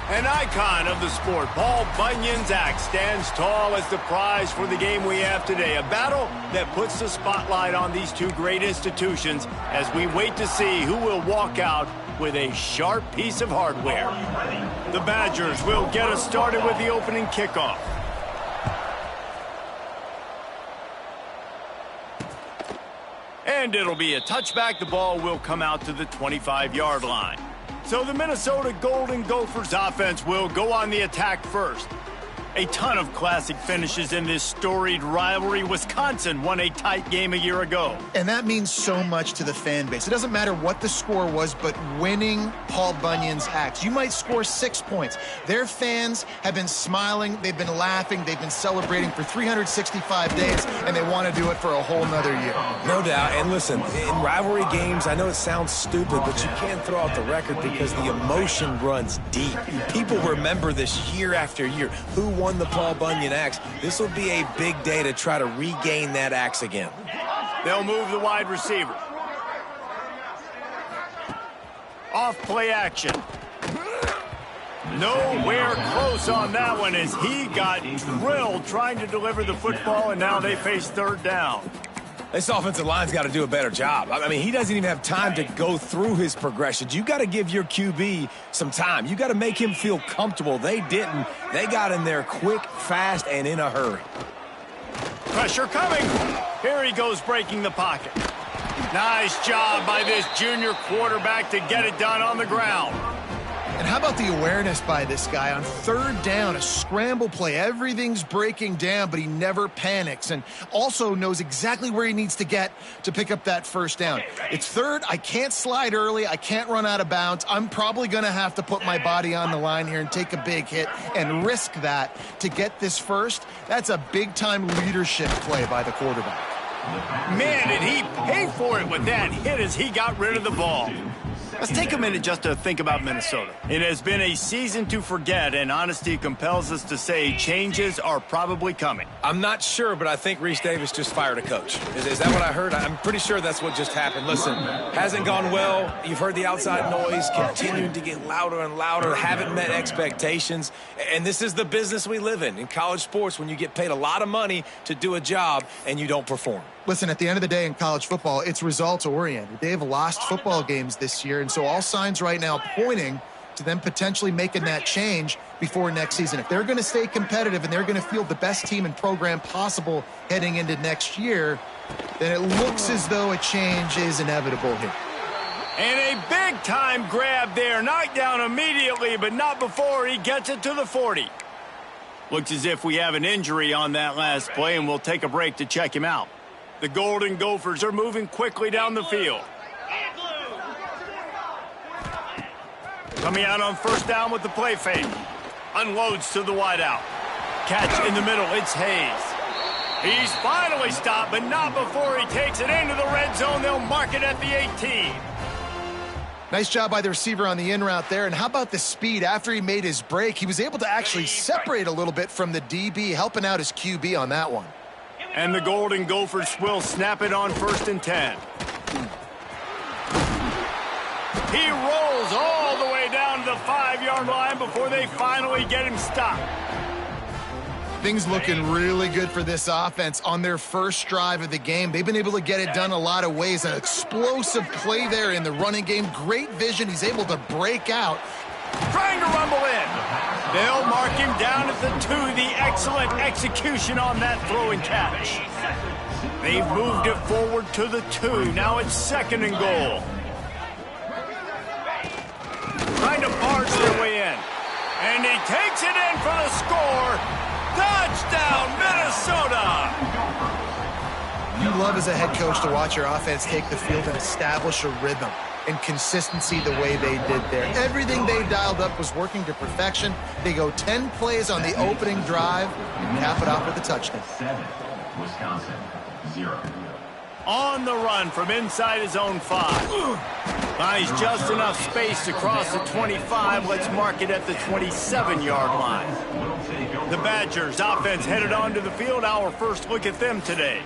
An icon of the sport, Paul Bunyan's axe stands tall as the prize for the game we have today. A battle that puts the spotlight on these two great institutions as we wait to see who will walk out with a sharp piece of hardware. The Badgers will get us started with the opening kickoff. And it'll be a touchback. The ball will come out to the 25-yard line. So the Minnesota Golden Gophers offense will go on the attack first. A ton of classic finishes in this storied rivalry. Wisconsin won a tight game a year ago. And that means so much to the fan base. It doesn't matter what the score was, but winning Paul Bunyan's axe. You might score 6 points. Their fans have been smiling, they've been laughing, they've been celebrating for 365 days, and they want to do it for a whole nother year. No doubt. And listen, in rivalry games, I know it sounds stupid, but you can't throw out the record because the emotion runs deep. People remember this year after year. Who won the Paul Bunyan axe? This will be a big day to try to regain that axe again. They'll move the wide receiver. Off play action. Nowhere close on that one as he got drilled trying to deliver the football, and now they face third down. This offensive line's got to do a better job. I mean, he doesn't even have time to go through his progressions. You got to give your QB some time. You got to make him feel comfortable. They didn't. They got in there quick, fast, and in a hurry. Pressure coming. Here he goes breaking the pocket. Nice job by this junior quarterback to get it done on the ground. And how about the awareness by this guy on third down, a scramble play. Everything's breaking down, but he never panics and also knows exactly where he needs to get to pick up that first down. It's third. I can't slide early. I can't run out of bounds. I'm probably going to have to put my body on the line here and take a big hit and risk that to get this first. That's a big-time leadership play by the quarterback. Man, did he pay for it with that hit as he got rid of the ball. Let's take a minute just to think about Minnesota. It has been a season to forget, and honesty compels us to say changes are probably coming. I'm not sure, but I think Reese Davis just fired a coach. Is that what I heard? I'm pretty sure that's what just happened. Listen, hasn't gone well. You've heard the outside noise continuing to get louder and louder, haven't met expectations. And this is the business we live in college sports, when you get paid a lot of money to do a job and you don't perform. Listen, at the end of the day in college football, it's results-oriented. They've lost football games this year, and so all signs right now pointing to them potentially making that change before next season. If they're going to stay competitive and they're going to field the best team and program possible heading into next year, then it looks as though a change is inevitable here. And a big-time grab there. Knocked down immediately, but not before he gets it to the 40. Looks as if we have an injury on that last play, and we'll take a break to check him out. The Golden Gophers are moving quickly down the field. Coming out on first down with the play fake. Unloads to the wideout. Catch in the middle. It's Hayes. He's finally stopped, but not before he takes it into the red zone. They'll mark it at the 18. Nice job by the receiver on the in route there. And how about the speed? After he made his break, he was able to actually separate a little bit from the DB, helping out his QB on that one. And the Golden Gophers will snap it on 1st and 10. He rolls all the way down to the 5-yard line before they finally get him stopped. Things looking really good for this offense on their first drive of the game. They've been able to get it done a lot of ways. An explosive play there in the running game. Great vision. He's able to break out. Trying to rumble in. They'll mark him down at the 2. The excellent execution on that throw and catch. They've moved it forward to the 2. Now it's 2nd and goal. Trying to barge their way in. And he takes it in for the score. Touchdown, Minnesota! You love as a head coach to watch your offense take the field and establish a rhythm and consistency the way they did there. Everything they dialed up was working to perfection. They go 10 plays on the opening drive and cap it off with a touchdown. 7, Wisconsin, 0. On the run from inside his own 5. Finds just enough space to cross the 25. Let's mark it at the 27-yard line. The Badgers offense headed onto the field. Our first look at them today.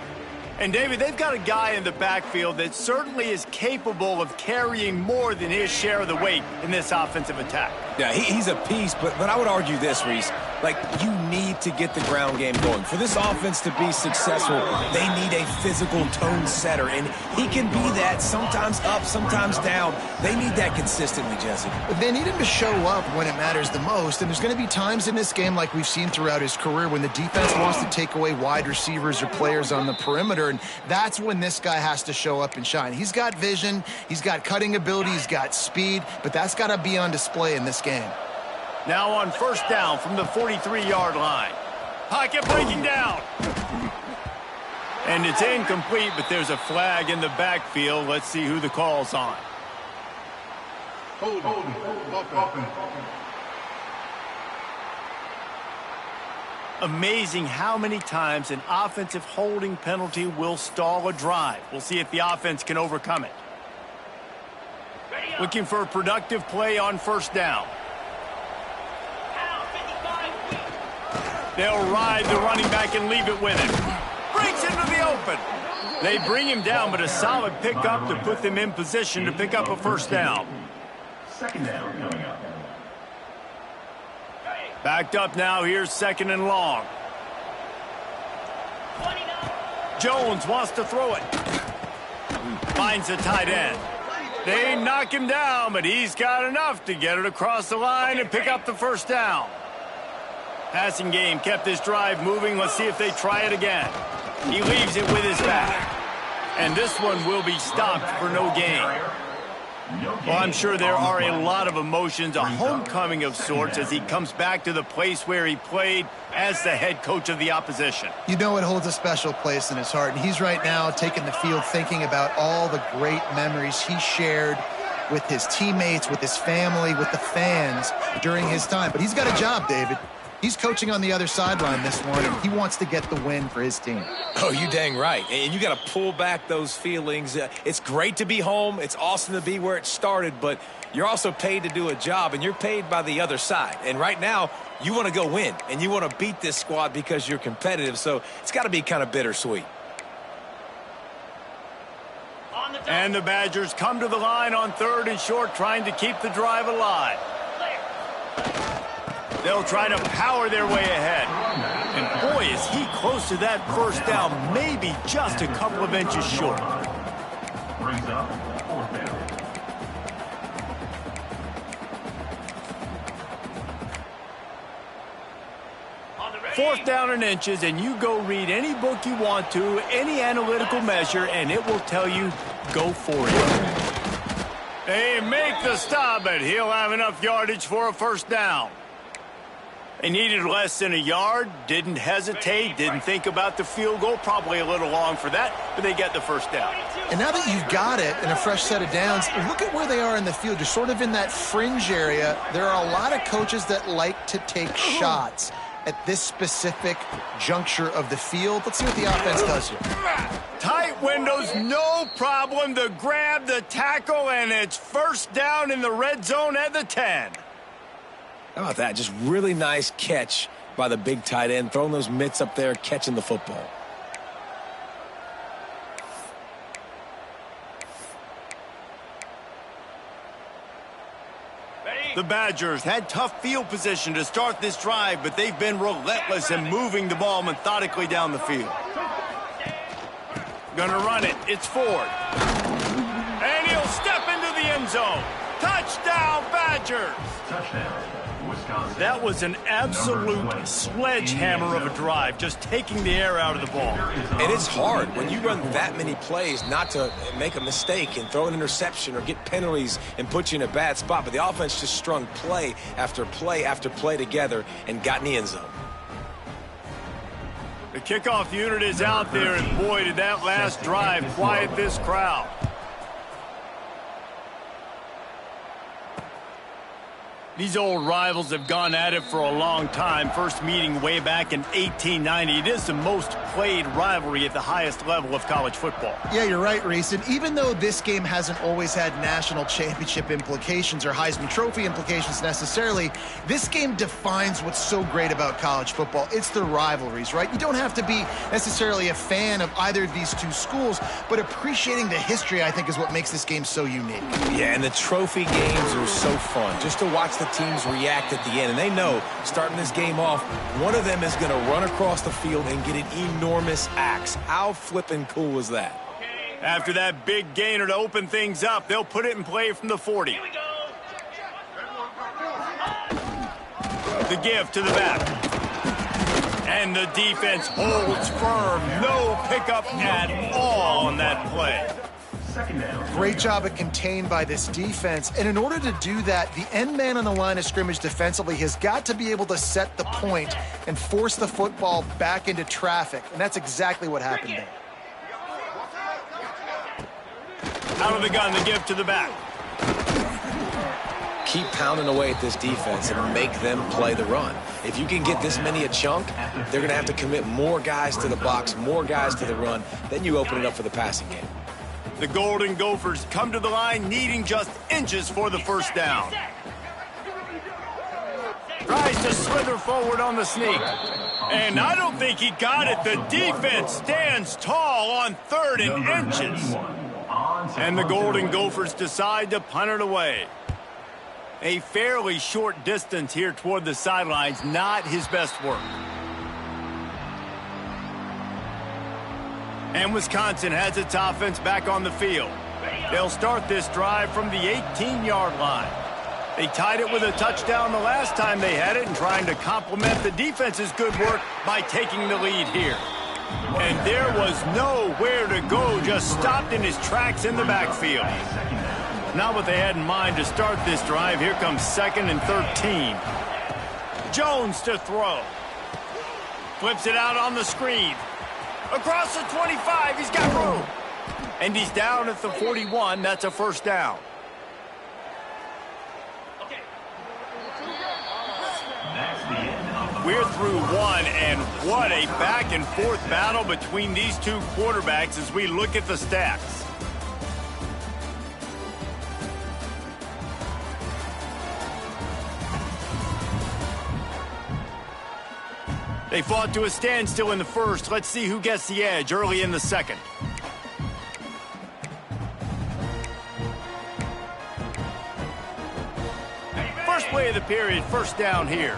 And, David, they've got a guy in the backfield that certainly is capable of carrying more than his share of the weight in this offensive attack. Yeah, he's a piece, but I would argue this, Reese. Like, you need to get the ground game going. For this offense to be successful, they need a physical tone setter, and he can be that, sometimes up, sometimes down. They need that consistently, Jesse. But they need him to show up when it matters the most, and there's going to be times in this game like we've seen throughout his career when the defense wants to take away wide receivers or players on the perimeter, and that's when this guy has to show up and shine. He's got vision, he's got cutting ability, he's got speed, but that's got to be on display in this game. Now on first down from the 43-yard line. Pocket breaking down. And it's incomplete, but there's a flag in the backfield. Let's see who the call's on. Hold. Amazing how many times an offensive holding penalty will stall a drive. We'll see if the offense can overcome it. Looking for a productive play on first down. They'll ride the running back and leave it with him. Breaks into the open. They bring him down, but a solid pickup to put them in position to pick up a first down. Second down coming up. Backed up now. Here's second and long. Jones wants to throw it. Finds a tight end. They knock him down, but he's got enough to get it across the line and pick up the first down. Passing game kept this drive moving. Let's see if they try it again. He leaves it with his back. And this one will be stopped for no gain. Well, I'm sure there are a lot of emotions, a homecoming of sorts as he comes back to the place where he played as the head coach of the opposition. You know it holds a special place in his heart, and he's right now taking the field thinking about all the great memories he shared with his teammates, with his family, with the fans during his time. But he's got a job, David. He's coaching on the other sideline this morning. He wants to get the win for his team. Oh, you dang right. And you got to pull back those feelings. It's great to be home. It's awesome to be where it started, but you're also paid to do a job, and you're paid by the other side. And right now, you want to go win, and you want to beat this squad because you're competitive, so it's got to be kind of bittersweet. And the Badgers come to the line on third and short, trying to keep the drive alive. They'll try to power their way ahead. And boy, is he close to that first down, maybe just a couple of inches short. Brings up fourth down. Fourth down and inches, and you go read any book you want to, any analytical measure, and it will tell you, go for it. They make the stop, but he'll have enough yardage for a first down. They needed less than a yard, didn't hesitate, didn't think about the field goal. Probably a little long for that, but they get the first down. And now that you've got it and a fresh set of downs, look at where they are in the field. You're sort of in that fringe area. There are a lot of coaches that like to take shots at this specific juncture of the field. Let's see what the offense does here. Tight windows, no problem. The grab, the tackle, and it's first down in the red zone at the 10. How about that? Just really nice catch by the big tight end, throwing those mitts up there, catching the football. The Badgers had tough field position to start this drive, but they've been relentless in moving the ball methodically down the field. Gonna run it. It's Ford. And he'll step into the end zone. Touchdown, Badgers! Touchdown, Wisconsin. That was an absolute sledgehammer of a drive, just taking the air out of the ball. And it's hard when you run that many plays not to make a mistake and throw an interception or get penalties and put you in a bad spot. But the offense just strung play after play after play together and got in the end zone. The kickoff unit is out there, and boy, did that last drive quiet this crowd. These old rivals have gone at it for a long time, first meeting way back in 1890. It is the most played rivalry at the highest level of college football. Yeah, you're right, Reese. And even though this game hasn't always had national championship implications or Heisman Trophy implications necessarily, this game defines what's so great about college football. It's the rivalries, right? You don't have to be necessarily a fan of either of these two schools, but appreciating the history, I think, is what makes this game so unique. Yeah, and the trophy games are so fun. Just to watch the teams react at the end. And they know, starting this game off, one of them is going to run across the field and get an enormous axe. How flippin' cool is that? After that big gainer to open things up, they'll put it in play from the 40. The give to the back. And the defense holds firm. No pickup at all on that play. Great job at contained by this defense. And in order to do that, the end man on the line of scrimmage defensively has got to be able to set the point and force the football back into traffic. And that's exactly what happened there. Out of the gun, the give to the back. Keep pounding away at this defense and make them play the run. If you can get this many a chunk, they're going to have to commit more guys to the box, more guys to the run. Then you open it up for the passing game. The Golden Gophers come to the line needing just inches for the first down. Tries to slither forward on the sneak. And I don't think he got it. The defense stands tall on 3rd and inches. And the Golden Gophers decide to punt it away. A fairly short distance here toward the sidelines, not his best work. And Wisconsin has its offense back on the field. They'll start this drive from the 18-yard line. They tied it with a touchdown the last time they had it and trying to complement the defense's good work by taking the lead here. And there was nowhere to go, just stopped in his tracks in the backfield. Not what they had in mind to start this drive. Here comes 2nd and 13. Jones to throw. Flips it out on the screen. Across the 25, he's got room. And he's down at the 41. That's a first down. We're through one, and what a back-and-forth battle between these two quarterbacks as we look at the stats. They fought to a standstill in the first. Let's see who gets the edge early in the second. First play of the period, first down here.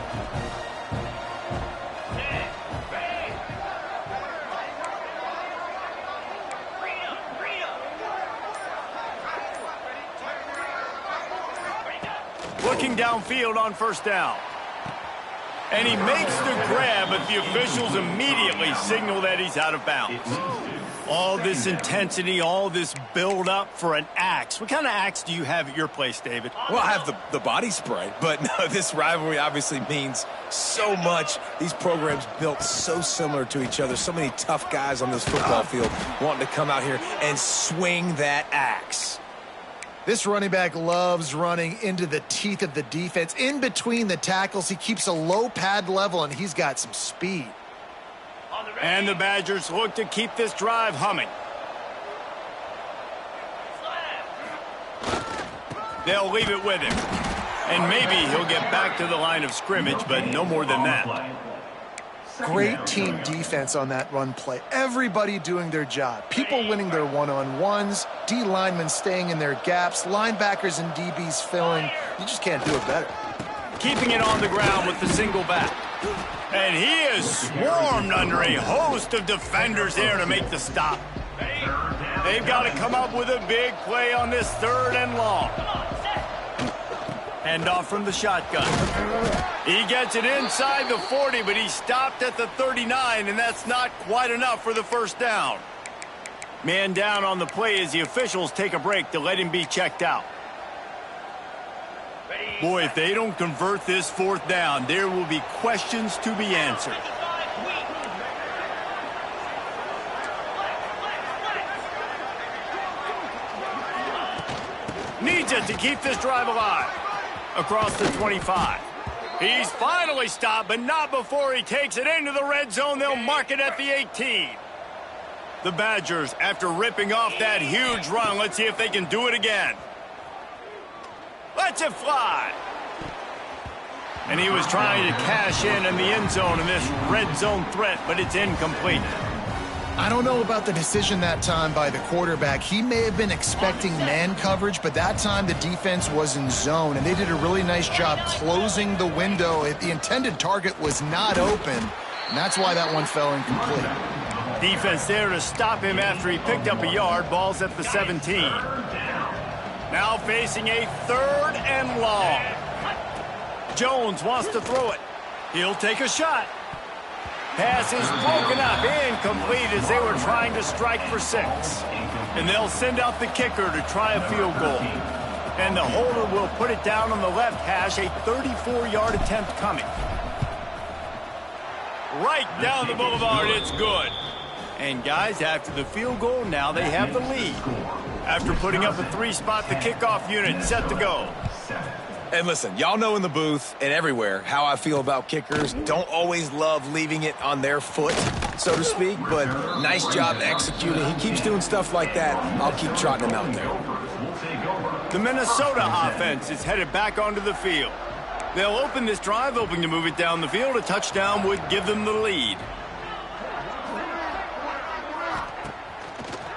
Looking downfield on first down. And he makes the grab, but the officials immediately signal that he's out of bounds. All this intensity, all this build-up for an axe. What kind of axe do you have at your place, David? Well, I have the body spray, but no, this rivalry obviously means so much. These programs built so similar to each other. So many tough guys on this football field wanting to come out here and swing that axe. This running back loves running into the teeth of the defense. In between the tackles, he keeps a low pad level, and he's got some speed. And the Badgers look to keep this drive humming. They'll leave it with him. And maybe he'll get back to the line of scrimmage, but no more than that. Great team defense on that run play. Everybody doing their job. People winning their one-on-ones, D linemen staying in their gaps, linebackers and DBs filling. You just can't do it better. Keeping it on the ground with the single back. And he is swarmed under a host of defenders there to make the stop. They've got to come up with a big play on this 3rd and long. Hand off from the shotgun. He gets it inside the 40, but he stopped at the 39, and that's not quite enough for the first down. Man down on the play as the officials take a break to let him be checked out. Boy, if they don't convert this 4th down, there will be questions to be answered. Needs it to keep this drive alive. across the 25. He's finally stopped, but not before he takes it into the red zone. They'll mark it at the 18. The Badgers, after ripping off that huge run, let's see if they can do it again. Lets it fly. And he was trying to cash in the end zone in this red zone threat, but it's incomplete. I don't know about the decision that time by the quarterback. He may have been expecting man coverage, but that time the defense was in zone, and they did a really nice job closing the window. The intended target was not open, and that's why that one fell incomplete. Defense there to stop him after he picked up a yard. Ball's at the 17. Now facing a 3rd and long. Jones wants to throw it. He'll take a shot. Pass is broken up, incomplete as they were trying to strike for 6. And they'll send out the kicker to try a field goal. And the holder will put it down on the left hash, a 34-yard attempt coming. Right down the boulevard, it's good. And guys, after the field goal, now they have the lead. After putting up a 3-spot, the kickoff unit set to go. And listen, y'all know in the booth and everywhere how I feel about kickers. Don't always love leaving it on their foot, so to speak, but nice job executing. He keeps doing stuff like that. I'll keep trotting him out there. The Minnesota offense is headed back onto the field. They'll open this drive, hoping to move it down the field. A touchdown would give them the lead.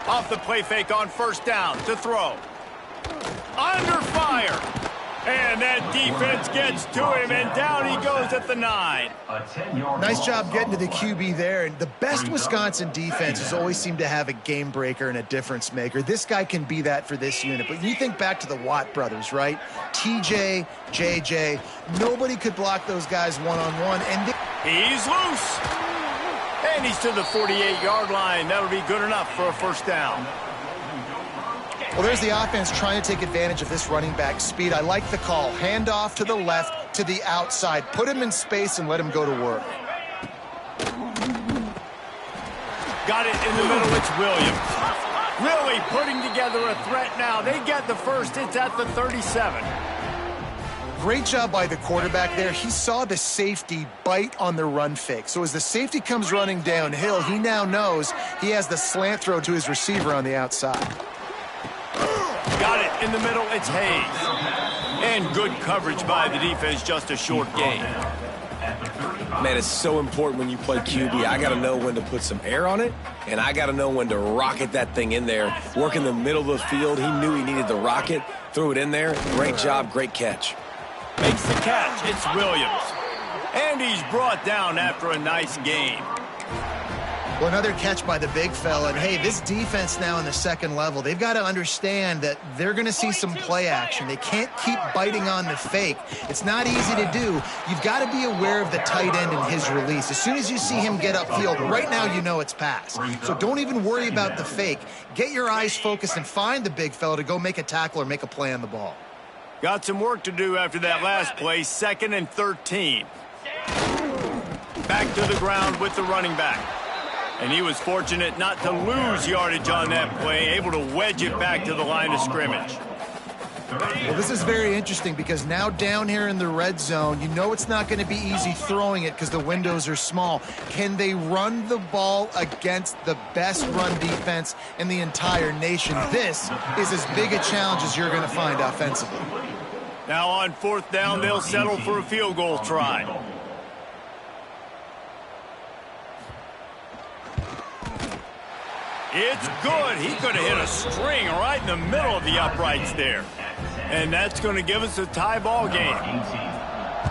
Off the play fake on 1st down to throw. Under fire. And that defense gets to him, and down he goes at the 9. Nice job getting to the QB there. And the best Wisconsin defenses always seem to have a game breaker and a difference maker. This guy can be that for this unit. But you think back to the Watt brothers, right? TJ, JJ, nobody could block those guys one-on-one. And he's loose. And he's to the 48-yard line. That'll be good enough for a 1st down. Well, there's the offense trying to take advantage of this running back speed. I like the call. Hand off to the left, to the outside. Put him in space and let him go to work. Got it in the middle. It's Williams. Really putting together a threat now. They get the first. It's at the 37. Great job by the quarterback there. He saw the safety bite on the run fake. So as the safety comes running downhill, he now knows he has the slant throw to his receiver on the outside. Got it in the middle. It's Hayes. And good coverage by the defense. Just a short gain. Man, it's so important when you play QB. I got to know when to put some air on it, and I got to know when to rocket that thing in there. Work in the middle of the field. He knew he needed the rocket. Threw it in there. Great job. Great catch. Makes the catch. It's Williams. And he's brought down after a nice gain. Well, another catch by the big fella. And, hey, this defense now in the 2nd level, they've got to understand that they're going to see some play action. They can't keep biting on the fake. It's not easy to do. You've got to be aware of the tight end and his release. As soon as you see him get upfield, right now you know it's pass. So don't even worry about the fake. Get your eyes focused and find the big fella to go make a tackle or make a play on the ball. Got some work to do after that last play. 2nd and 13. Back to the ground with the running back. And he was fortunate not to lose yardage on that play, able to wedge it back to the line of scrimmage. Well, this is very interesting because now down here in the red zone, you know it's not going to be easy throwing it because the windows are small. Can they run the ball against the best run defense in the entire nation? This is as big a challenge as you're going to find offensively. Now on 4th down, they'll settle for a field goal try. It's good. He could have hit a string right in the middle of the uprights there. And that's going to give us a tie ball game.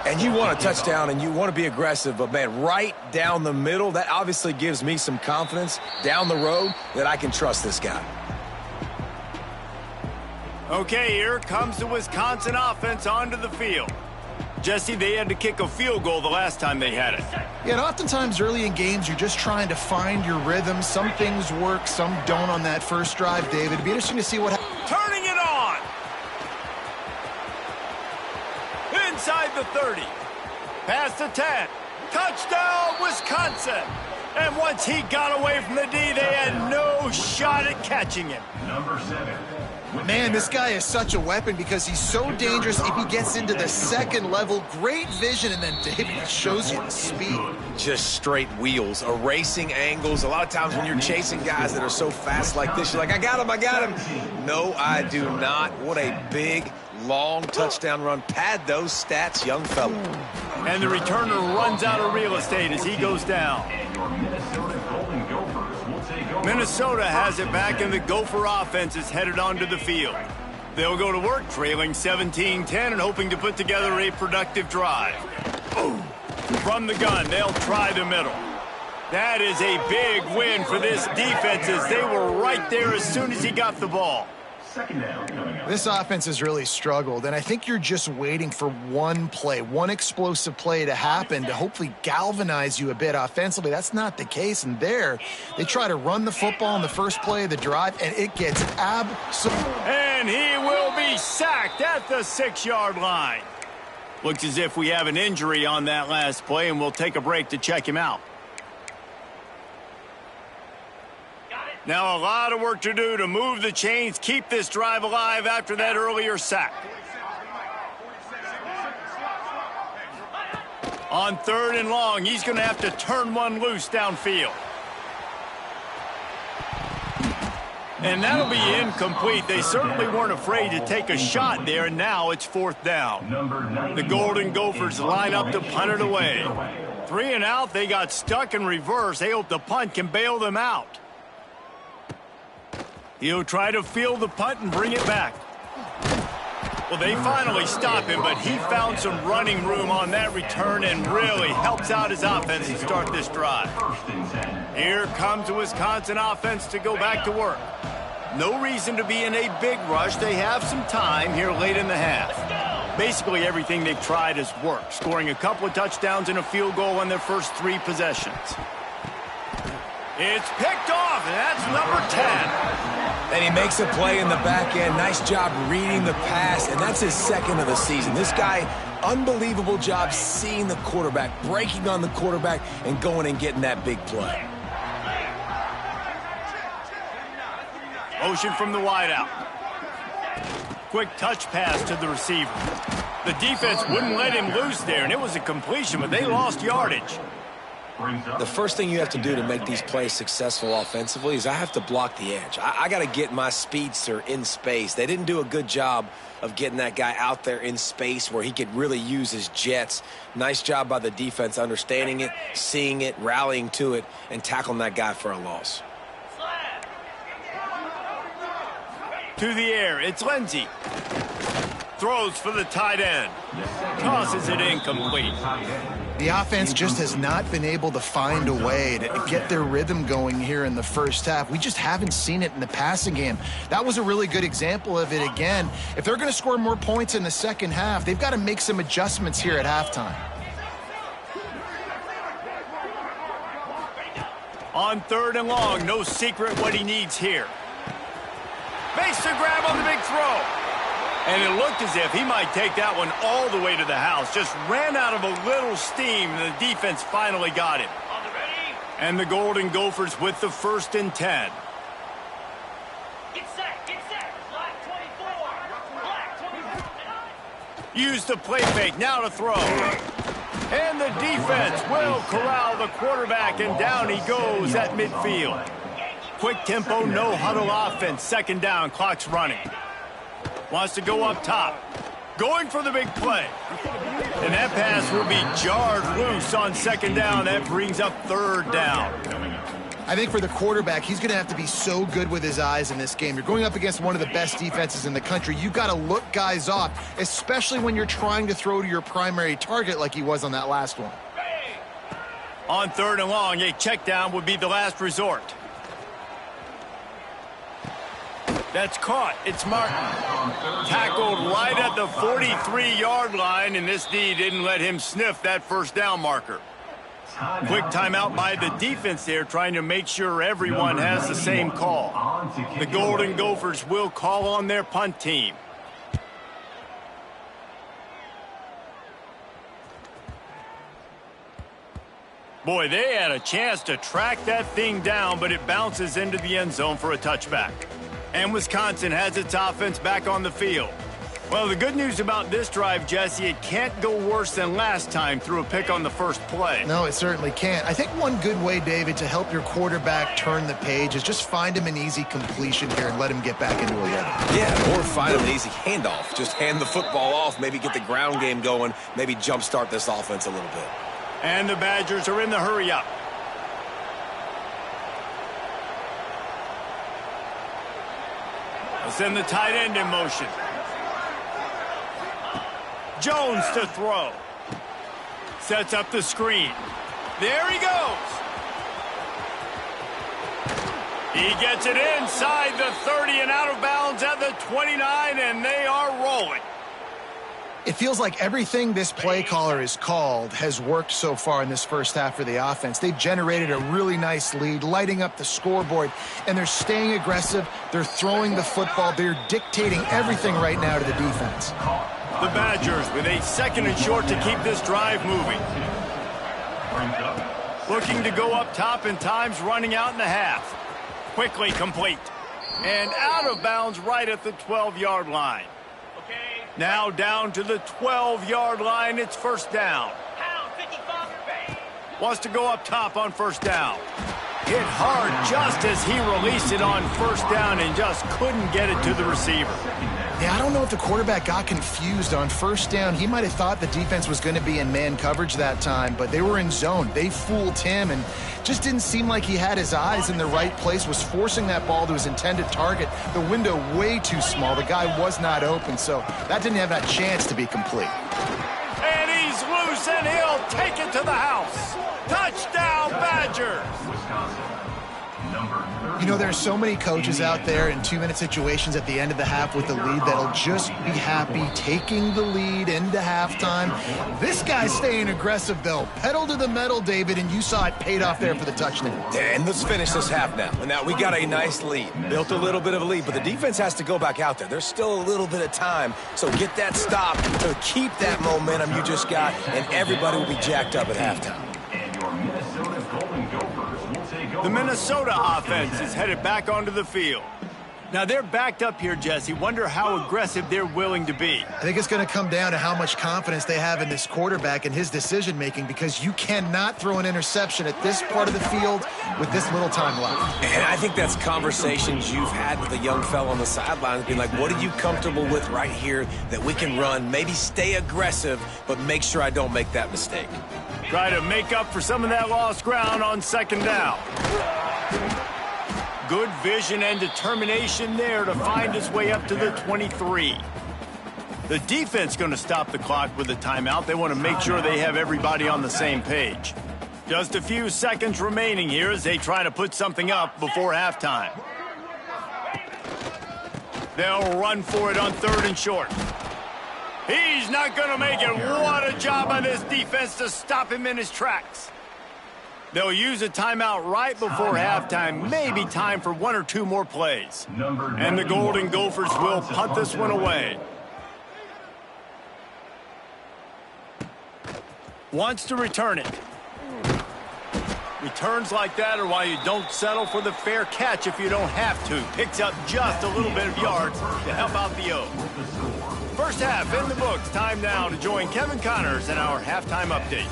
And you want a touchdown and you want to be aggressive, but, man, right down the middle, that obviously gives me some confidence down the road that I can trust this guy. Okay, here comes the Wisconsin offense onto the field. Jesse, they had to kick a field goal the last time they had it. Yeah, and oftentimes early in games, you're just trying to find your rhythm. Some things work, some don't on that first drive, David. It'd be interesting to see what happens. Turning it on! Inside the 30. Past the 10. Touchdown, Wisconsin! And once he got away from the D, they had no shot at catching him. Number 7. Man, this guy is such a weapon because he's so dangerous if he gets into the second level. Great vision, and then David shows you the speed. Just straight wheels, erasing angles. A lot of times when you're chasing guys that are so fast like this, you're like, I got him. No, I do not. What a big, long touchdown run. Pad those stats, young fella. And the returner runs out of real estate as he goes down. Minnesota has it back, and the Gopher offense is headed onto the field. They'll go to work trailing 17-10 and hoping to put together a productive drive. From the gun, they'll try the middle. That is a big win for this defense as they were right there as soon as he got the ball. Second down coming up. This offense has really struggled, and I think you're just waiting for one play, one explosive play to happen to hopefully galvanize you a bit offensively. That's not the case, and there, they try to run the football in the first play of the drive, and it gets absolutely... And he will be sacked at the 6-yard line. Looks as if we have an injury on that last play, and we'll take a break to check him out. Now a lot of work to do to move the chains, keep this drive alive after that earlier sack. On 3rd and long, he's going to have to turn one loose downfield. And that'll be incomplete. They certainly weren't afraid to take a shot there, and now it's 4th down. The Golden Gophers line up to punt it away. 3 and out, they got stuck in reverse. They hope the punt can bail them out. He'll try to field the punt and bring it back. Well, they finally stop him, but he found some running room on that return and really helps out his offense to start this drive. Here comes the Wisconsin offense to go back to work. No reason to be in a big rush. They have some time here late in the half. Basically everything they've tried has worked, scoring a couple of touchdowns and a field goal on their first 3 possessions. It's picked off, and that's number 10. And he makes a play in the back end. Nice job reading the pass, and that's his 2nd of the season. This guy, unbelievable job seeing the quarterback, breaking on the quarterback, and going and getting that big play. Motion from the wideout. Quick touch pass to the receiver. The defense wouldn't let him loose there, and it was a completion, but they lost yardage. The first thing you have to do to make these plays successful offensively is I have to block the edge. I got to get my speedster in space. They didn't do a good job of getting that guy out there in space where he could really use his jets. Nice job by the defense understanding it, seeing it, rallying to it, and tackling that guy for a loss. To the air, it's Lindsey. Throws for the tight end. Tosses it incomplete. The offense just has not been able to find a way to get their rhythm going here in the first half. We just haven't seen it in the passing game. That was a really good example of it again. If they're going to score more points in the second half, they've got to make some adjustments here at halftime. On 3rd and long, no secret what he needs here. Makes the grab on the big throw. And it looked as if he might take that one all the way to the house. Just ran out of a little steam, and the defense finally got him. And the Golden Gophers with the 1st and 10. Get set, black 24, black 24. Use the play fake, now to throw. And the defense will corral the quarterback, and down he goes at midfield. Quick tempo, no huddle offense, 2nd down, clock's running. Wants to go up top. Going for the big play. And that pass will be jarred loose on 2nd down. That brings up 3rd down. I think for the quarterback, he's going to have to be so good with his eyes in this game. You're going up against one of the best defenses in the country. You've got to look guys off, especially when you're trying to throw to your primary target like he was on that last one. On 3rd and long, a check down would be the last resort. That's caught. It's Martin. Tackled right at the 43-yard line, and this D didn't let him sniff that 1st down marker. Quick timeout by the defense there, trying to make sure everyone has the same call. The Golden Gophers will call on their punt team. Boy, they had a chance to track that thing down, but it bounces into the end zone for a touchback. And Wisconsin has its offense back on the field. Well, the good news about this drive, Jesse, it can't go worse than last time through a pick on the first play. No, it certainly can't. I think one good way, David, to help your quarterback turn the page is just find him an easy completion here and let him get back into a rhythm. Yeah, or find him an easy handoff. Just hand the football off, maybe get the ground game going, maybe jumpstart this offense a little bit. And the Badgers are in the hurry-up. They'll send the tight end in motion. Jones to throw. Sets up the screen. There he goes. He gets it inside the 30 and out of bounds at the 29, and they are rolling. It feels like everything this play caller has called has worked so far in this first half for the offense. They've generated a really nice lead, lighting up the scoreboard, and they're staying aggressive. They're throwing the football. They're dictating everything right now to the defense. The Badgers with a 2nd and short to keep this drive moving. Looking to go up top, and time's running out in the half. Quickly complete. And out of bounds right at the 12-yard line. Now down to the 12-yard line. It's first down. Wants to go up top on first down. Hit hard just as he released it on first down and just couldn't get it to the receiver. Yeah, I don't know if the quarterback got confused on first down. He might have thought the defense was going to be in man coverage that time, but they were in zone. They fooled him and just didn't seem like he had his eyes in the right place, was forcing that ball to his intended target. The window way too small. The guy was not open, so that didn't have that chance to be complete. And he's loose, and he'll take it to the house. Touchdown, Badgers! You know, there are so many coaches out there in 2-minute situations at the end of the half with the lead that'll just be happy taking the lead into halftime. This guy's staying aggressive, though. Pedal to the metal, David, and you saw it paid off there for the touchdown. And let's finish this half now. And now we got a nice lead. Built a little bit of a lead, but the defense has to go back out there. There's still a little bit of time, so get that stop to keep that momentum you just got, and everybody will be jacked up at halftime. The Minnesota offense is headed back onto the field. Now they're backed up here, Jesse. Wonder how aggressive they're willing to be. I think it's going to come down to how much confidence they have in this quarterback and his decision-making, because you cannot throw an interception at this part of the field with this little time left. And I think that's conversations you've had with a young fellow on the sidelines, being like, what are you comfortable with right here that we can run? Maybe stay aggressive, but make sure I don't make that mistake. Try to make up for some of that lost ground on second down. Good vision and determination there to find his way up to the 23. The defense going to stop the clock with a timeout. They want to make sure they have everybody on the same page. Just a few seconds remaining here as they try to put something up before halftime. They'll run for it on 3rd and short. He's not going to make it. What a job by this defense to stop him in his tracks. They'll use a timeout right before halftime. Maybe time for 1 or 2 more plays. And the Golden Gophers will punt this one away. Wants to return it. Returns like that are why you don't settle for the fair catch if you don't have to. Picks up just a little bit of yards to help out the O. First half in the books. Time now to join Kevin Connors in our halftime update.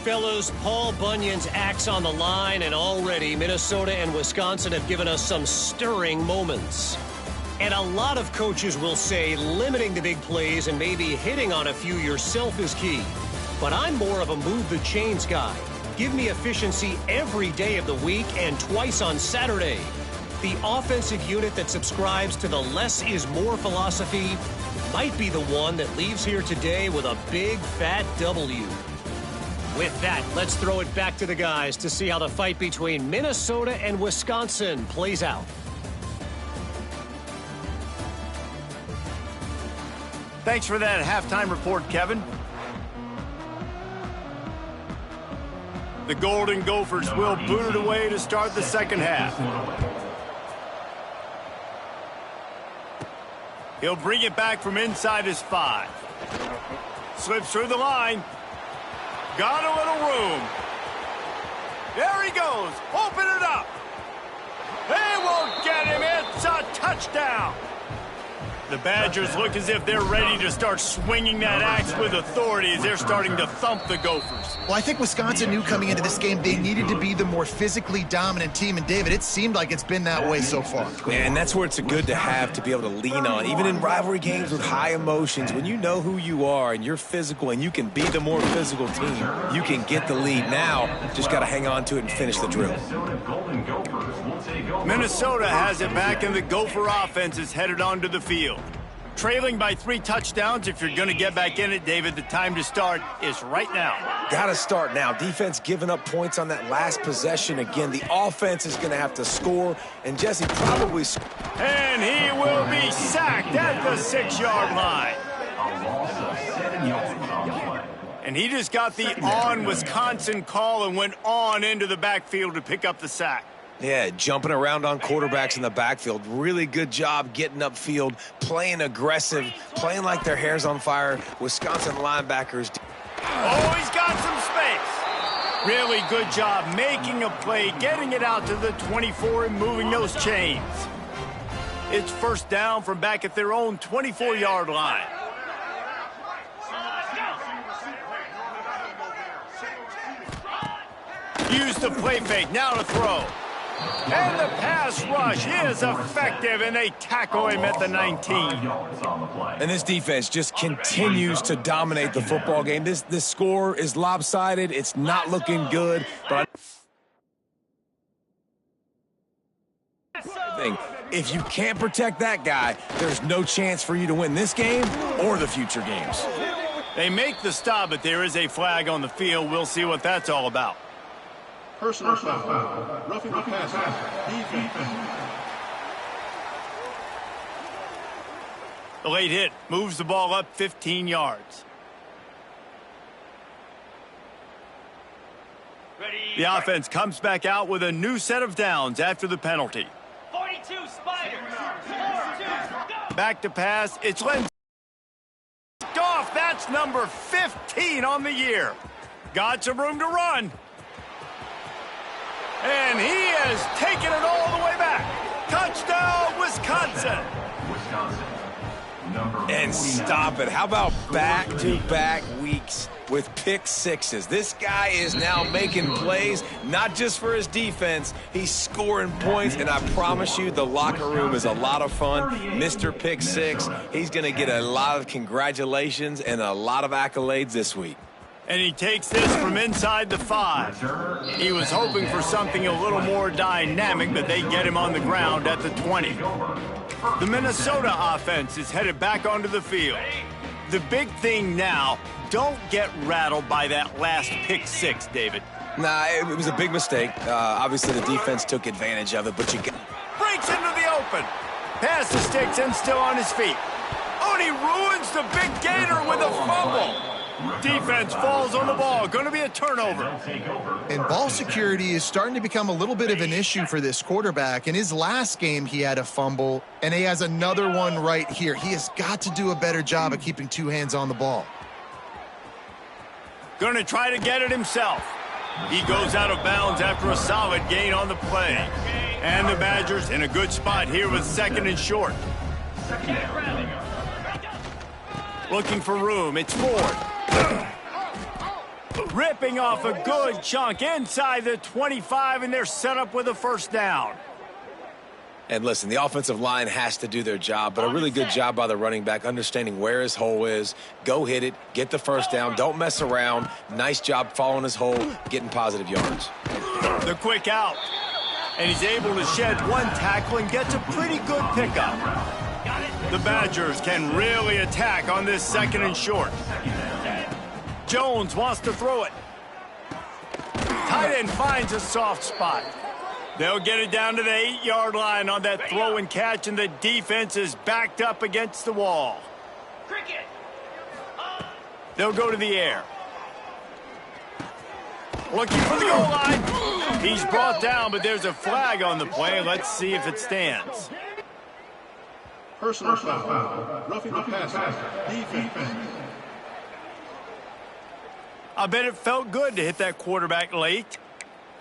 Fellows, Paul Bunyan's axe on the line, and already Minnesota and Wisconsin have given us some stirring moments. And a lot of coaches will say limiting the big plays and maybe hitting on a few yourself is key. But I'm more of a move the chains guy. Give me efficiency every day of the week and twice on Saturday. The offensive unit that subscribes to the less is more philosophy might be the one that leaves here today with a big fat W. With that, let's throw it back to the guys to see how the fight between Minnesota and Wisconsin plays out. Thanks for that halftime report, Kevin. The Golden Gophers will boot it away to start the second half. He'll bring it back from inside his 5. Slips through the line. Got a little room. There he goes. Open it up. They won't get him. It's a touchdown. touchdown. The Badgers look as if they're ready to start swinging that axe with authority as they're starting to thump the Gophers. Well, I think Wisconsin knew coming into this game they needed to be the more physically dominant team. And, David, it seemed like it's been that way so far. And that's where it's good to have to be able to lean on. Even in rivalry games with high emotions, when you know who you are and you're physical and you can be the more physical team, you can get the lead. Now, just got to hang on to it and finish the drill. Minnesota has it back, and the Gopher offense is headed onto the field. Trailing by 3 touchdowns. If you're going to get back in it, David, the time to start is right now. Got to start now. Defense giving up points on that last possession. Again, the offense is going to have to score, and Jesse probably... And he will be sacked at the 6-yard line. And he just got the on-Wisconsin call and went on into the backfield to pick up the sack. Yeah, jumping around on quarterbacks in the backfield. Really good job getting upfield, playing aggressive, playing like their hair's on fire. Wisconsin linebackers. Oh, he's got some space. Really good job making a play, getting it out to the 24 and moving those chains. It's first down from back at their own 24-yard line. Use the play fake, now to throw. And the pass rush is effective, and they tackle him at the 19. And this defense just continues to dominate the football game. This score is lopsided. It's not looking good, but if you can't protect that guy, there's no chance for you to win this game or the future games. They make the stop, but there is a flag on the field. We'll see what that's all about. Personal foul. Roughing the passer. Defense. The late hit moves the ball up 15 yards. Ready. The offense comes back out with a new set of downs after the penalty. 42 Spiders. 4-2. Go. Back to pass. It's Len. Off. That's number 15 on the year. Got some room to run. And he has taken it all the way back. Touchdown, Wisconsin. And stop it. How about back-to-back weeks with pick sixes? This guy is now making plays, not just for his defense. He's scoring points, and I promise you the locker room is a lot of fun. Mr. Pick Six, he's going to get a lot of congratulations and a lot of accolades this week. And he takes this from inside the 5. He was hoping for something a little more dynamic, but they get him on the ground at the 20. The Minnesota offense is headed back onto the field. The big thing now, don't get rattled by that last pick 6, David. Nah, it was a big mistake. Obviously, the defense took advantage of it, but you breaks into the open. Pass the sticks and still on his feet. Oh, and he ruins the big gator with a fumble. Defense falls on the ball. Going to be a turnover. And ball security is starting to become a little bit of an issue for this quarterback. In his last game, he had a fumble, and he has another one right here. He has got to do a better job of keeping 2 hands on the ball. Going to try to get it himself. He goes out of bounds after a solid gain on the play. And the Badgers in a good spot here with 2nd and short. Looking for room. It's Ford. Ripping off a good chunk inside the 25, and they're set up with a first down. And listen, the offensive line has to do their job, but a really good job by the running back, understanding where his hole is. Go hit it, get the first down, don't mess around. Nice job following his hole, getting positive yards. The quick out. And he's able to shed 1 tackle and gets a pretty good pickup. The Badgers can really attack on this 2nd and short. Jones wants to throw it. Tight end finds a soft spot. They'll get it down to the 8-yard line on that throw and catch, and the defense is backed up against the wall. They'll go to the air. Looking for the goal line. He's brought down, but there's a flag on the play. Let's see if it stands. Personal foul. Roughing the passer. Defense. I bet it felt good to hit that quarterback late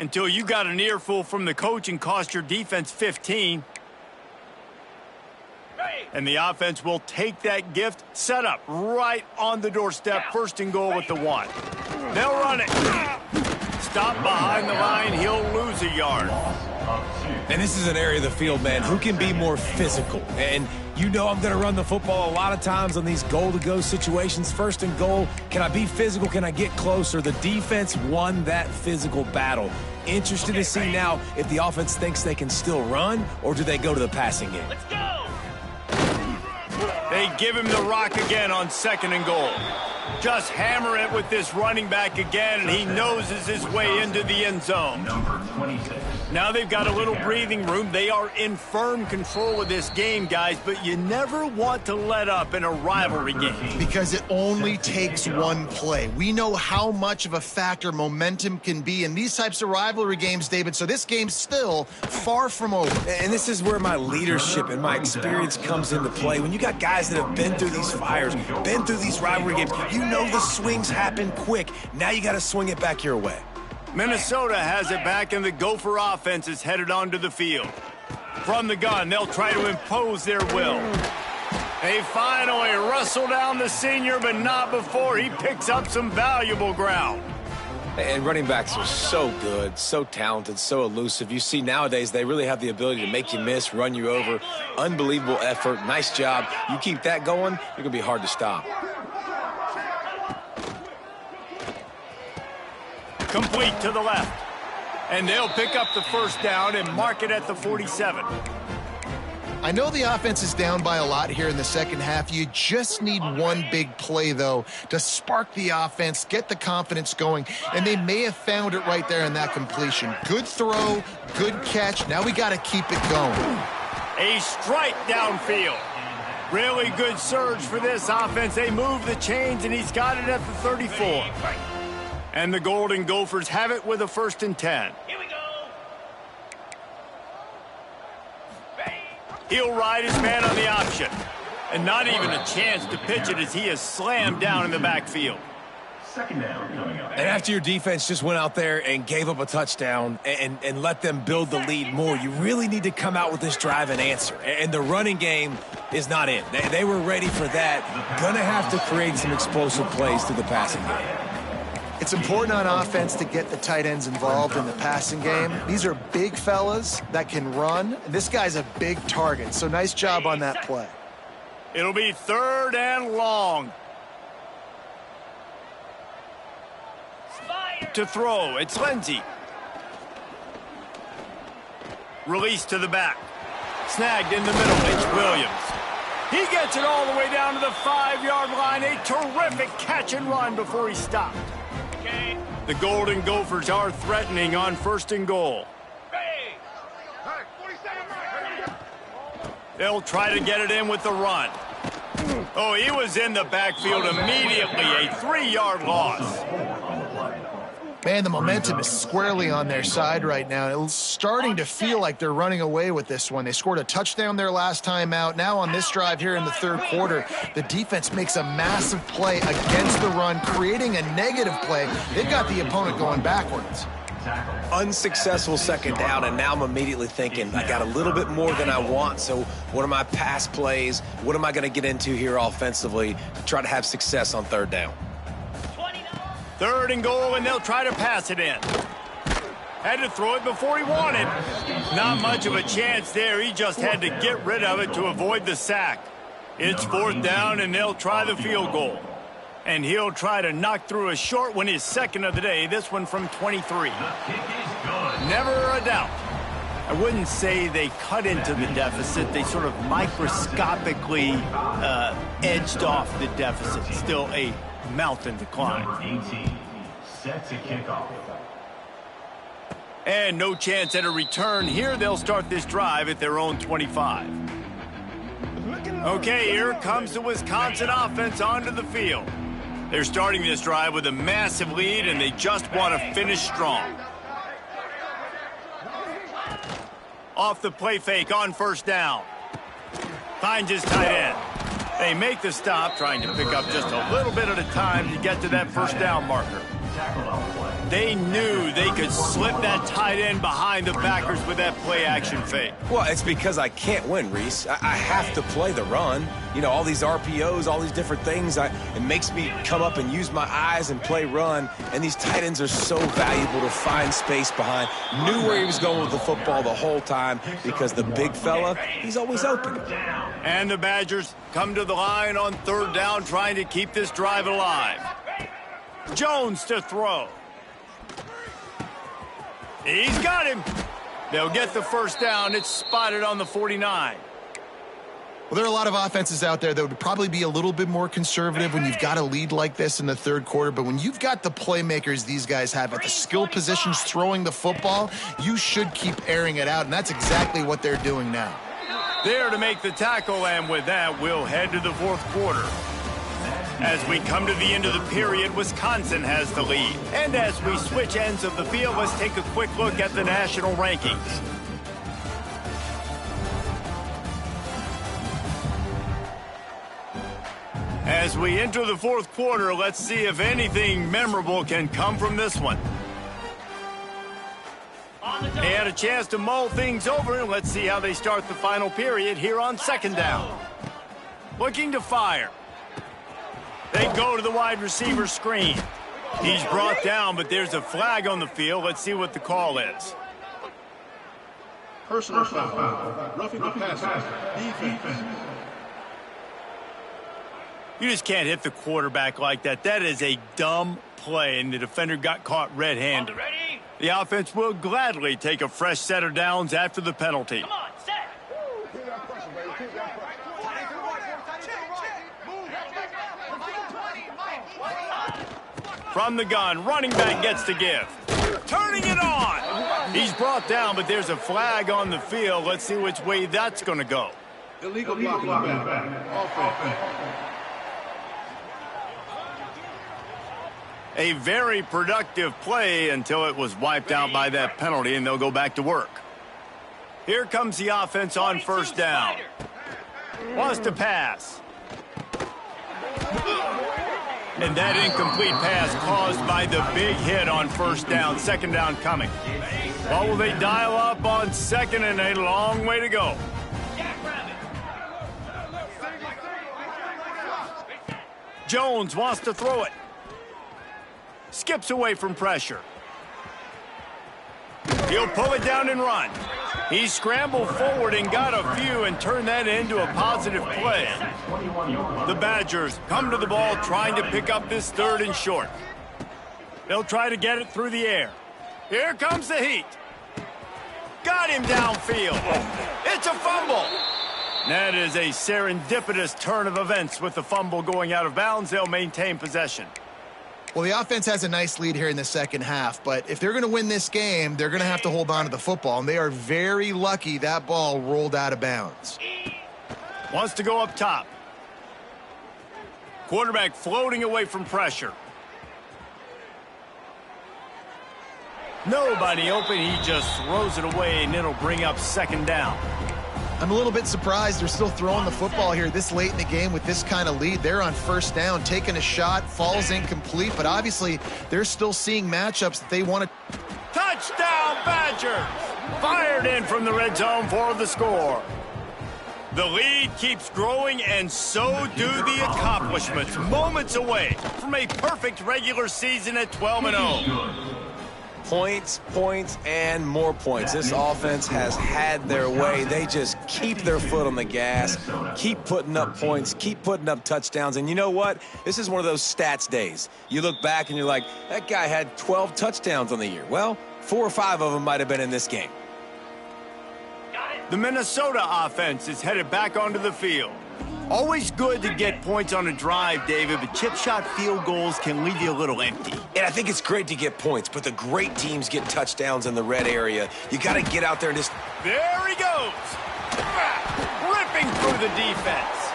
until you got an earful from the coach and cost your defense 15. And the offense will take that gift, set up right on the doorstep, 1st and goal with the 1. They'll run it. Stop behind the line, he'll lose a yard. And this is an area of the field, man, who can be more physical. And you know I'm going to run the football a lot of times on these goal-to-go situations. 1st and goal, can I be physical? Can I get closer? The defense won that physical battle. Interested to see now if the offense thinks they can still run, or do they go to the passing game? Let's go! They give him the rock again on 2nd and goal. Just hammer it with this running back again, and he noses his way into the end zone. Number 26. Now they've got a little breathing room. They are in firm control of this game, guys, but you never want to let up in a rivalry game. Because it only takes one play. We know how much of a factor momentum can be in these types of rivalry games, David, so this game's still far from over. And this is where my leadership and my experience comes into play. When you got guys that have been through these fires, been through these rivalry games, you know the swings happen quick. Now you got to swing it back your way. Minnesota has it back, and the Gopher offense is headed onto the field. From the gun, they'll try to impose their will. They finally wrestle down the senior, but not before he picks up some valuable ground. And running backs are so good, so talented, so elusive. You see nowadays they really have the ability to make you miss, run you over. Unbelievable effort. Nice job. You keep that going, you're going to be hard to stop. Complete to the left. And they'll pick up the 1st down and mark it at the 47. I know the offense is down by a lot here in the second half. You just need one big play, though, to spark the offense, get the confidence going, and they may have found it right there in that completion. Good throw, good catch. Now we got to keep it going. A strike downfield. Really good surge for this offense. They move the chains, and he's got it at the 34. And the Golden Gophers have it with a 1st and 10. Here we go! He'll ride his man on the option. And not even a chance to pitch it as he is slammed down in the backfield. 2nd down coming up. And after your defense just went out there and gave up a touchdown and let them build the lead more, you really need to come out with this drive and answer. And the running game is not in. They were ready for that. Gonna have to create some explosive plays through the passing game. It's important on offense to get the tight ends involved in the passing game. These are big fellas that can run. This guy's a big target, so nice job on that play. It'll be 3rd and long. To throw, it's Lindsey. Release to the back. Snagged in the middle, it's Williams. He gets it all the way down to the 5-yard line. A terrific catch and run before he stopped. The Golden Gophers are threatening on 1st and goal. They'll try to get it in with the run. Oh, he was in the backfield immediately. A 3-yard loss. Man, the momentum is squarely on their side right now. It's starting to feel like they're running away with this one. They scored a touchdown their last time out. Now on this drive here in the 3rd quarter, the defense makes a massive play against the run, creating a negative play. They've got the opponent going backwards. Unsuccessful 2nd down, and now I'm immediately thinking, I got a little bit more than I want, so what are my pass plays? What am I going to get into here offensively to try to have success on 3rd down? 3rd and goal, and they'll try to pass it in. Had to throw it before he wanted. Not much of a chance there. He just had to get rid of it to avoid the sack. It's 4th down, and they'll try the field goal. And he'll try to knock through a short one, his 2nd of the day, this one from 23. Never a doubt. I wouldn't say they cut into the deficit. They sort of microscopically edged off the deficit. Still a mountain to climb. Number 18, set to kick off. And no chance at a return here. They'll start this drive at their own 25. Okay, here comes the Wisconsin offense onto the field. They're starting this drive with a massive lead, and they just want to finish strong. Off the play fake on 1st down. Finds his tight end. They make the stop, trying to pick up just a little bit at a time to get to that 1st down marker. Tackle on play. They knew they could slip that tight end behind the backers with that play-action fake. Well, it's because I can't win, Reese. I have to play the run. You know, all these RPOs, all these different things. It makes me come up and use my eyes and play run. And these tight ends are so valuable to find space behind. Knew where he was going with the football the whole time because the big fella, he's always open. And the Badgers come to the line on 3rd down, trying to keep this drive alive. Jones to throw. He's got him. They'll get the 1st down. It's spotted on the 49. Well, there are a lot of offenses out there that would probably be a little bit more conservative when you've got a lead like this in the 3rd quarter. But when you've got the playmakers these guys have at the skill positions throwing the football, you should keep airing it out. And that's exactly what they're doing now. There to make the tackle, and with that, we'll head to the 4th quarter. As we come to the end of the period, Wisconsin has the lead. And as we switch ends of the field, let's take a quick look at the national rankings. As we enter the 4th quarter, let's see if anything memorable can come from this one. They had a chance to mull things over, and let's see how they start the final period here on 2nd down. Looking to fire. They go to the wide receiver screen. He's brought down, but there's a flag on the field. Let's see what the call is. Personal foul. Roughing the passer. Defense. You just can't hit the quarterback like that. That is a dumb play, and the defender got caught red-handed. The offense will gladly take a fresh set of downs after the penalty. Come on, set. From the gun, running back gets the give. Turning it on. He's brought down, but there's a flag on the field. Let's see which way that's going to go. Illegal blocking back. Offense. A very productive play until it was wiped out by that penalty, and they'll go back to work. Here comes the offense on 1st down. Wants to pass. And that incomplete pass caused by the big hit on 1st down. 2nd down coming. Well, will they dial up on 2nd, and a long way to go. Jones wants to throw it. Skips away from pressure. He'll pull it down and run. He scrambled forward and got a few and turned that into a positive play. The Badgers come to the ball trying to pick up this 3rd and short. They'll try to get it through the air. Here comes the heat. Got him downfield. It's a fumble. That is a serendipitous turn of events with the fumble going out of bounds. They'll maintain possession. Well, the offense has a nice lead here in the 2nd half, but if they're going to win this game, they're going to have to hold on to the football, and they are very lucky that ball rolled out of bounds. Wants to go up top. Quarterback floating away from pressure. Nobody open. He just throws it away, and it'll bring up 2nd down. I'm a little bit surprised they're still throwing the football here this late in the game with this kind of lead. They're on 1st down, taking a shot, falls incomplete, but obviously they're still seeing matchups that they want to. Touchdown, Badgers! Fired in from the red zone for the score. The lead keeps growing, and so do the accomplishments. Moments away from a perfect regular season at 12-0. Points, points, and more points. This offense has had their way. They just keep their foot on the gas, keep putting up points, keep putting up touchdowns. And you know what? This is one of those stats days. You look back and you're like, that guy had 12 touchdowns on the year. Well, 4 or 5 of them might have been in this game. The Minnesota offense is headed back onto the field. Always good to get points on a drive, David, but chip shot field goals can leave you a little empty. And I think it's great to get points, but the great teams get touchdowns in the red area. You got to get out there and just... There he goes! Ripping through the defense.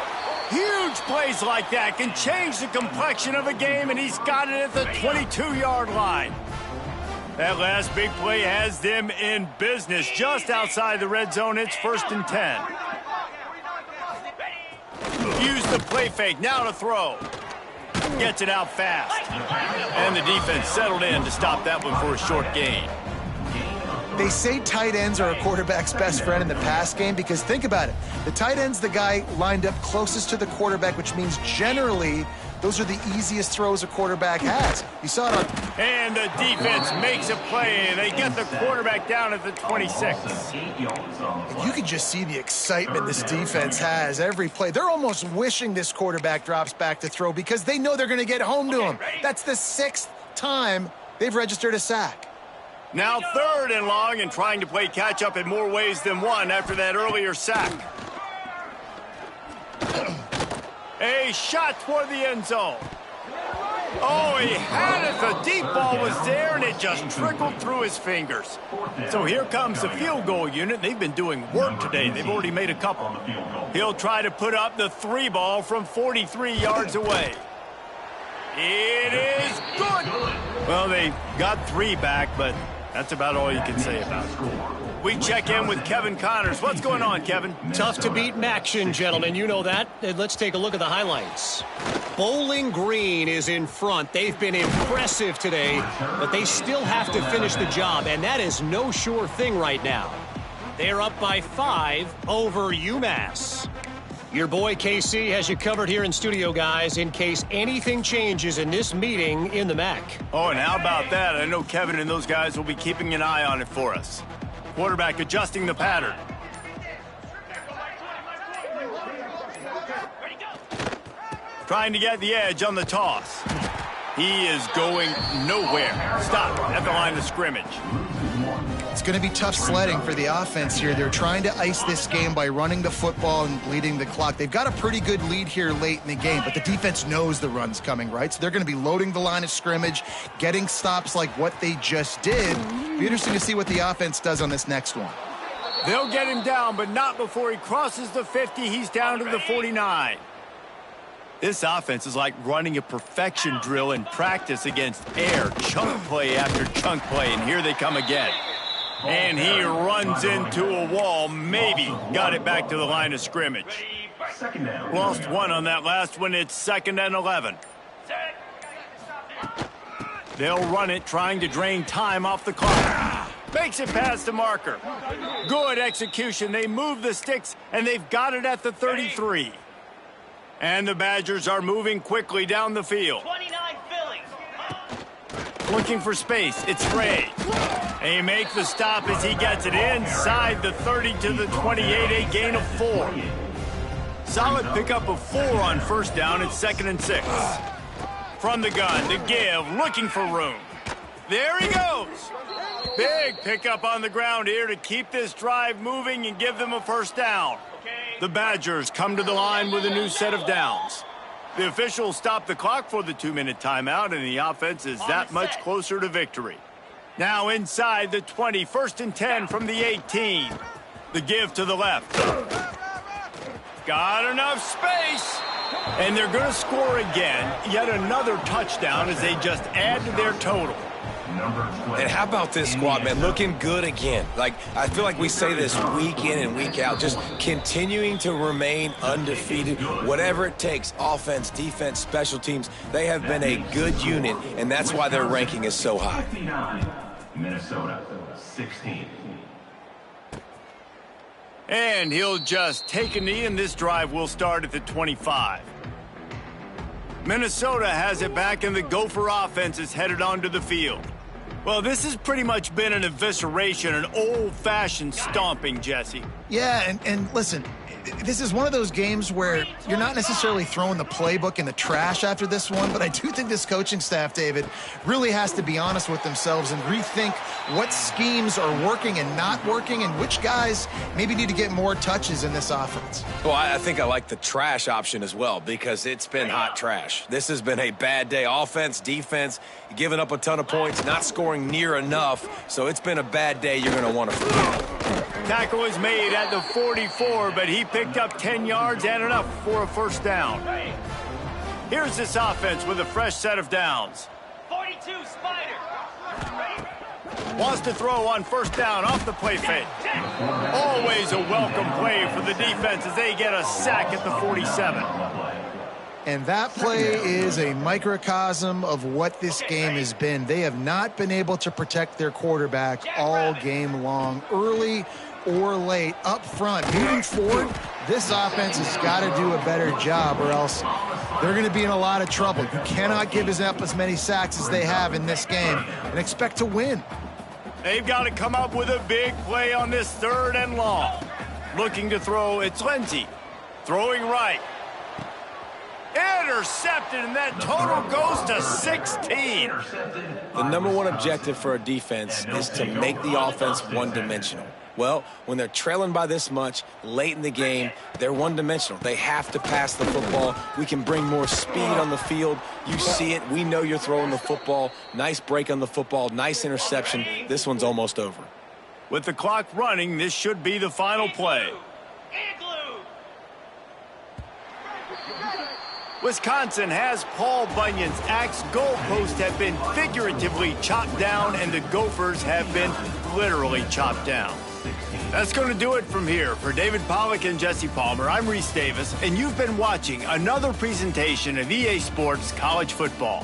Huge plays like that can change the complexion of a game, and he's got it at the 22-yard line. That last big play has them in business just outside the red zone. It's 1st and 10. Use the play fake, now to throw. Gets it out fast. And the defense settled in to stop that one for a short gain. They say tight ends are a quarterback's best friend in the pass game because think about it. The tight end's the guy lined up closest to the quarterback, which means generally those are the easiest throws a quarterback has. You saw it on... And the defense makes a play. They get the quarterback down at the 26. You can just see the excitement this defense has every play. They're almost wishing this quarterback drops back to throw because they know they're going to get home to him. That's the 6th time they've registered a sack. Now 3rd and long and trying to play catch-up in more ways than one after that earlier sack. A shot toward the end zone. Oh, he had it. The deep ball was there, and it just trickled through his fingers. So here comes the field goal unit. They've been doing work today. They've already made a couple. He'll try to put up the 3 ball from 43 yards away. It is good. Well, they got 3 back, but that's about all you can say about it. We check in with Kevin Connors. What's going on, Kevin? Tough to beat action, gentlemen. You know that. And let's take a look at the highlights. Bowling Green is in front. They've been impressive today, but they still have to finish the job, and that is no sure thing right now. They're up by 5 over UMass. Your boy KC has you covered here in studio, guys, in case anything changes in this meeting in the MAC. Oh, and how about that? I know Kevin and those guys will be keeping an eye on it for us. Quarterback adjusting the pattern. Trying to get the edge on the toss. He is going nowhere. Stop at the line of scrimmage. It's going to be tough sledding for the offense here. They're trying to ice this game by running the football and bleeding the clock. They've got a pretty good lead here late in the game, but the defense knows the run's coming, right? So they're going to be loading the line of scrimmage, getting stops like what they just did. Be interesting to see what the offense does on this next one. They'll get him down, but not before he crosses the 50. He's down to the 49. This offense is like running a perfection drill in practice against air. Chunk play after chunk play, and here they come again. And he runs into a wall, maybe got it back to the line of scrimmage. Lost 1 on that last one. It's 2nd and 11. They'll run it, trying to drain time off the clock. Makes it past the marker. Good execution. They move the sticks, and they've got it at the 33. And the Badgers are moving quickly down the field. 29 Phillies. Looking for space. It's Ray. They make the stop as he gets it inside the 30 to the 28, a gain of 4. Solid pickup of 4 on 1st down. It's 2nd and 6. From the gun, the give, looking for room. There he goes. Big pickup on the ground here to keep this drive moving and give them a 1st down. The Badgers come to the line with a new set of downs. The officials stop the clock for the 2-minute timeout, and the offense is that much closer to victory. Now inside the 20, 1st and 10 from the 18. The give to the left. Got enough space. And they're going to score again. Yet another touchdown as they just add to their total. And how about this squad, man? Looking good again. Like, I feel like we say this week in and week out, just continuing to remain undefeated, whatever it takes, offense, defense, special teams. They have been a good unit, and that's why their ranking is so high. 59, Minnesota, 16. And he'll just take a knee, and this drive will start at the 25. Minnesota has it back, and the Gopher offense is headed onto the field. Well, this has pretty much been an evisceration, an old-fashioned stomping, Jesse. Yeah, and listen, this is one of those games where you're not necessarily throwing the playbook in the trash after this one, but I do think this coaching staff, David, really has to be honest with themselves and rethink what schemes are working and not working and which guys maybe need to get more touches in this offense. Well, I think I like the trash option as well because it's been hot trash. This has been a bad day. Offense, defense, giving up a ton of points, not scoring near enough, so it's been a bad day you're going to want to forget. Tackle is made at the 44, but he picked up 10 yards and enough for a 1st down. Here's this offense with a fresh set of downs. 42 Spider. Wants to throw on 1st down off the play fake. Always a welcome play for the defense as they get a sack at the 47. And that play is a microcosm of what this game has been. They have not been able to protect their quarterback all game long, early or late, up front. Moving forward, this offense has got to do a better job or else they're going to be in a lot of trouble. You cannot give up as many sacks as they have in this game and expect to win. They've got to come up with a big play on this 3rd and long. Looking to throw, it's Lindsey. Throwing right. Intercepted, and that total goes to 16. The number one objective for a defense is to make the offense one-dimensional. Well, when they're trailing by this much late in the game, they're one-dimensional. They have to pass the football. We can bring more speed on the field. You see it. We know you're throwing the football. Nice break on the football. Nice interception. This one's almost over. With the clock running, this should be the final play. Wisconsin has Paul Bunyan's axe. Goalposts have been figuratively chopped down, and the Gophers have been literally chopped down. That's going to do it from here. For David Pollack and Jesse Palmer, I'm Reese Davis, and you've been watching another presentation of EA Sports College Football.